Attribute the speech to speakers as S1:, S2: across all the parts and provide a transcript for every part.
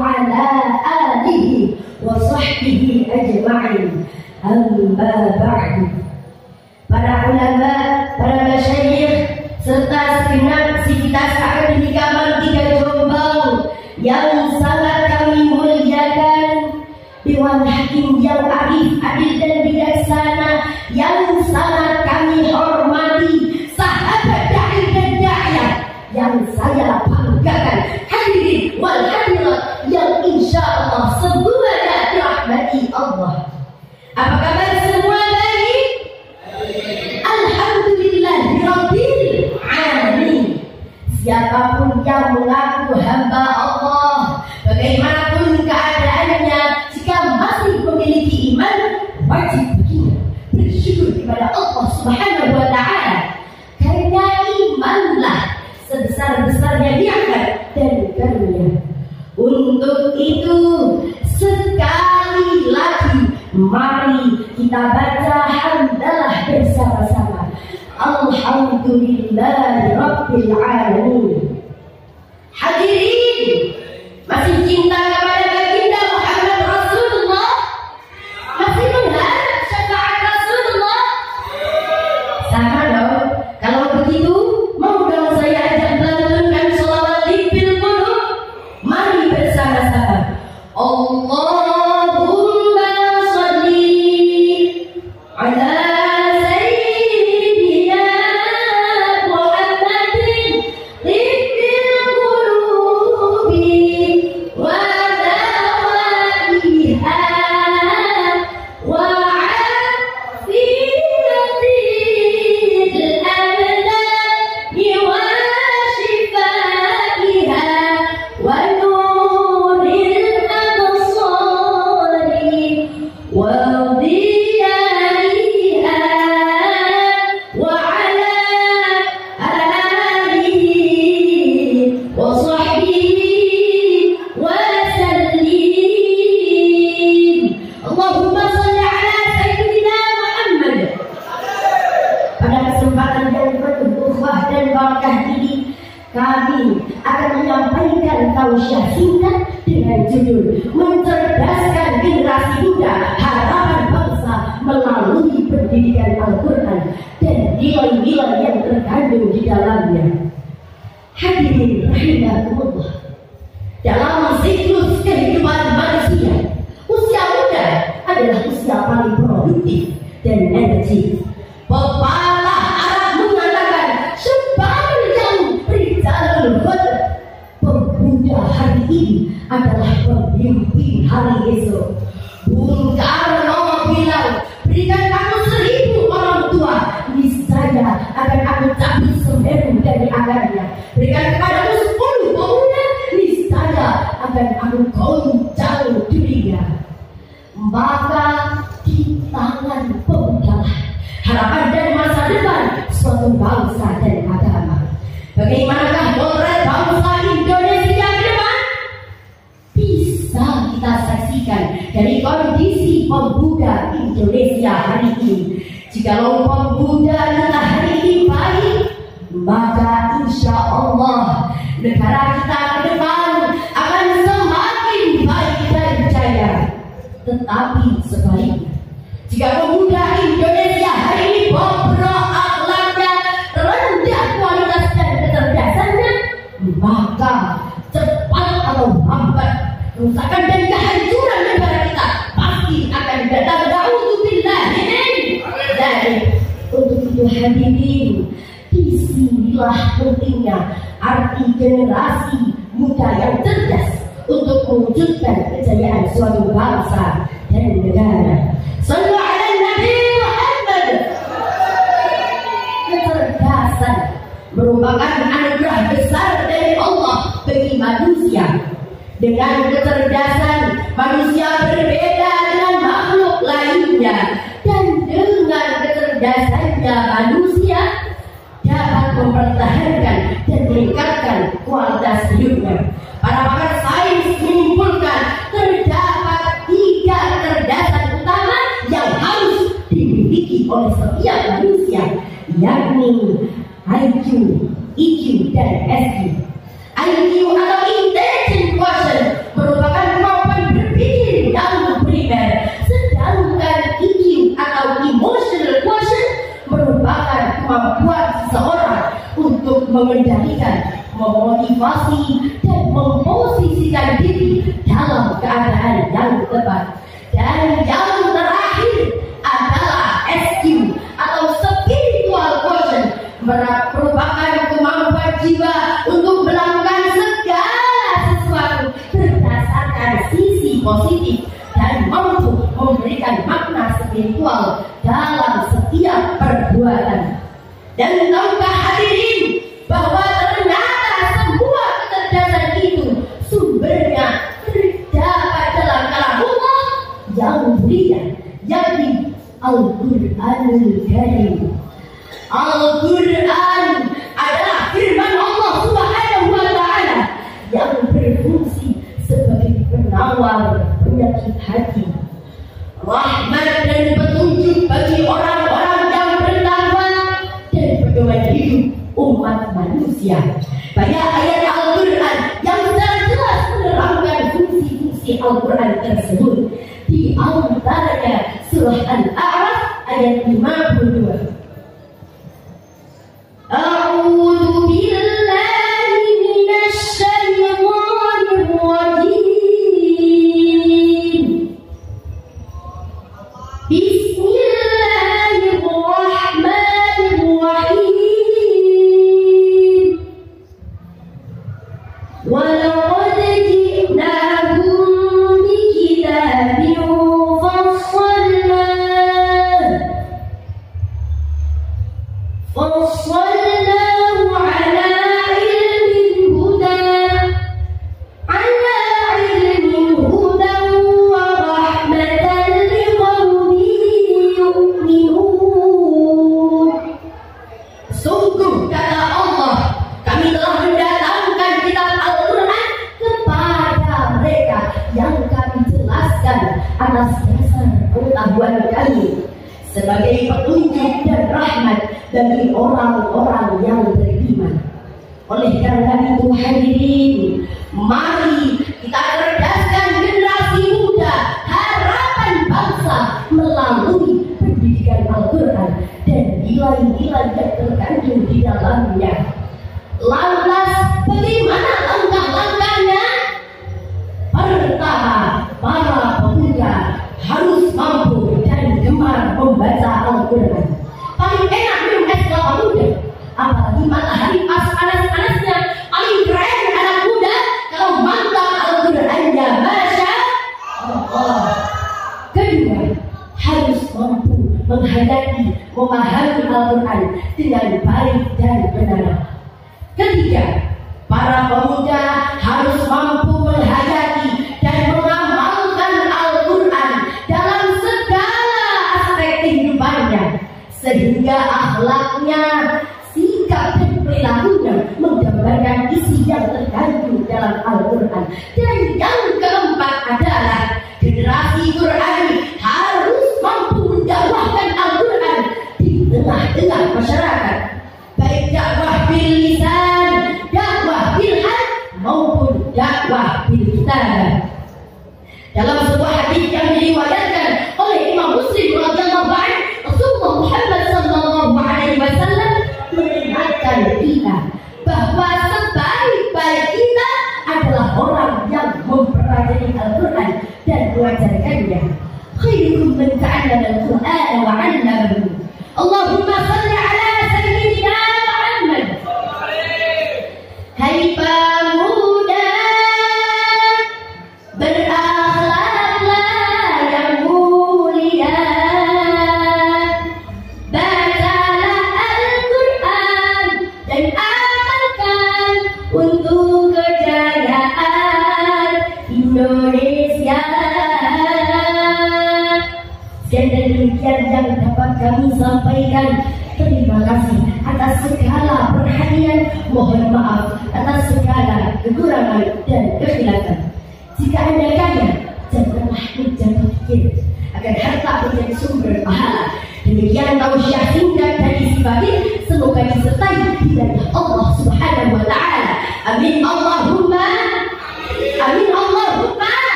S1: وعلى آله وصحبه أجمعين. أما بعد. Para ulama, para masyayikh, serta segenap sivitas akademika Mardika Jombang yang sangat kami muliakan, Dewan Hakim yang arif, adil dan bijaksana yang sangat kami hormati, sahabat da'i dan da'iyah yang saya banggakan, hadirin wal hadirat yang insya Allah semuanya dirahmati Allah. Apa kabar semua? Baik? Alhamdulillahirabbil alamin. Siapapun yang mengaku hamba Allah, bagaimanapun keadaannya, jika masih memiliki iman, wajib baginya bersyukur kepada Allah Subhanahu wa Ta'ala, karena imanlah sebesar-besarnya nikmat dan karunia. Untuk itu, sekali lagi mari kita baca hamdalah bersama-sama. Alhamdulillahirabbil alamin. Hadirin, masih cinta kepada baginda Muhammad Rasulullah? Masih mengharap syafaat Rasulullah? Sama dong. Kalau begitu, mau dong saya ajak melantunkan sholawat bil qulub. Mari bersama-sama. Allahumma sholli ala kami akan menyampaikan tausiah singkat dengan judul Mencerdaskan Generasi Muda Harapan Bangsa Melalui Pendidikan Al-Quran dan nilai-nilai yang terkandung di dalamnya. Hadirin rahimakumullah, dalam siklus kehidupan manusia, usia muda adalah usia paling produktif dan energik. Pepala Arab mengatakan pemuda hari ini adalah pemimpin hari esok. Bung Karno bilang, berikan aku 1000 orang tua, niscaya akan aku cabut Semeru dari akarnya. Berikan kepadaku 10 pemuda, niscaya akan aku goncang dunia. Maka di tangan pemuda harapan dan masa depan suatu bangsa dan agama. Bagaimanakah potret bangsa Indonesia ke depan? Bisa kita saksikan dari kondisi pemuda Indonesia hari ini. Jikalau pemuda kita hari ini baik, maka insya Allah negara kita ke depan akan semakin baik dan jaya. Tetapi sebaliknya, jika pemuda Indonesia hari ini bobrok akhlaknya, rendah kualitas dan kecerdasannya, maka cepat atau lambat kerusakan dan kehancuran negara kita pasti akan datang. Na'udzubillah dari. Untuk itu hadirin, disinilah pentingnya arti generasi muda yang cerdas untuk mewujudkan kejayaan suatu bangsa dan negara. Sallu ala Nabi Muhammad. Kecerdasan merupakan anugerah besar dari Allah bagi manusia. Dengan kecerdasan, manusia berbeda dengan makhluk lainnya, dan dengan kecerdasannya manusia dapat mempertahankan dan meningkatkan kualitas hidupnya. Para pakar sains menyimpulkan terdapat 3 kecerdasan utama yang harus dimiliki oleh setiap manusia, yakni IQ, EQ, dan SQ. IQ atau intelligent quotient merupakan mengendalikan, memotivasi, dan memposisikan diri dalam keadaan yang tepat. Dan yang terakhir adalah SQ atau spiritual quotient, merupakan kemampuan jiwa untuk melakukan segala sesuatu berdasarkan sisi positif dan mampu memberikan makna spiritual dalam setiap perbuatan. Dan tahukah hadirin bahwa ternyata semua kecerdasan itu sumbernya terdapat dalam kalamullah yang mulia, yakni Al-Qur'anul Karim. Al-Quran adalah firman Allah Subhanahu wa Ta'ala yang berfungsi sebagai penawar penyakit hati, rahmat dan petunjuk bagi orang-orang yang bertakwa, dan pedoman hidup umat manusia. Banyak ayat Al-Quran yang secara jelas menerangkan fungsi-fungsi Al-Quran tersebut. Di antaranya surah Al-A'raf ayat 52. A'udzu billahi minasy syaithanir rajim. Bismillahirrahmanirrahim. Walaqad ji'nahum bikitabin fassalnahu ala ilmin hudan wa rahmatan liqaumin yu'minun. Sungguh kata Allah, kami telah mendatangkan kitab Al-Quran kepada mereka yang kami jelaskan atas dasar pengetahuan kami sebagai petunjuk dan rahmat bagi orang-orang yang beriman. Oleh karena itu hadirin, mari kita cerdaskan generasi muda, harapan bangsa melalui pendidikan Al-Quran dan nilai-nilai yang terkandung di dalamnya. Lantas bagaimana langkah-langkahnya? Pertama, para pemuda harus mampu dan gemar membaca Al-Quran. Paling enak minum es kelapa muda, apalagi matahari pas panas-panasnya. Paling keren anak muda kalau mantap Al-Qurannya, Masya Allah. Kedua, harus mampu menghadapi, memahami Al-Quran dengan baik dan benar. Ketiga, para pemuda harus mampu menghayati dan mengamalkan Al-Quran dalam segala aspek kehidupannya, sehingga akhlaknya, sikap dan perilakunya menggambarkan isi yang terkandung dalam Al-Quran. Dan yang keempat adalah generasi Quran harus mampu mendakwahkan Al-Quran di tengah-tengah masyarakat, baik dakwah bil lisan, dakwah bil hal, maupun dakwah bil kitabah. Dalam sebuah hadis yang diriwayatkan oleh Imam Muslim radhiyallahu anhu, Rasulullah Muhammad sallallahu alaihi wasallam mengingatkan kita bahwa sebaik-baik kita adalah orang yang mempelajari Al-Quran dan mengajarkannya. Khairukum man ta'allama al-Qur'ana wa 'allamahu. Allahumma shalli ala sayyidina Muhammad. Hai pemuda, berakhlaklah yang mulia, bacalah Al-Quran dan amalkan untuk kejayaan Indonesia. Dan demikian yang dapat kami sampaikan. Terima kasih atas segala perhatian. Mohon maaf atas segala kekurangan dan kekhilafan. Jika Anda kaya, janganlah menjadi pikir agar harta menjadi sumber pahala. Demikian tausiah singkat dari si Fakir, semoga disertai hidayah Allah Subhanahu wa Ta'ala. Amin Allahumma amin Allahumma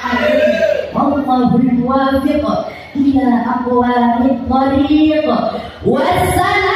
S1: amin. Allahul muwaffiq ila aqwamit thariq. Wassalam.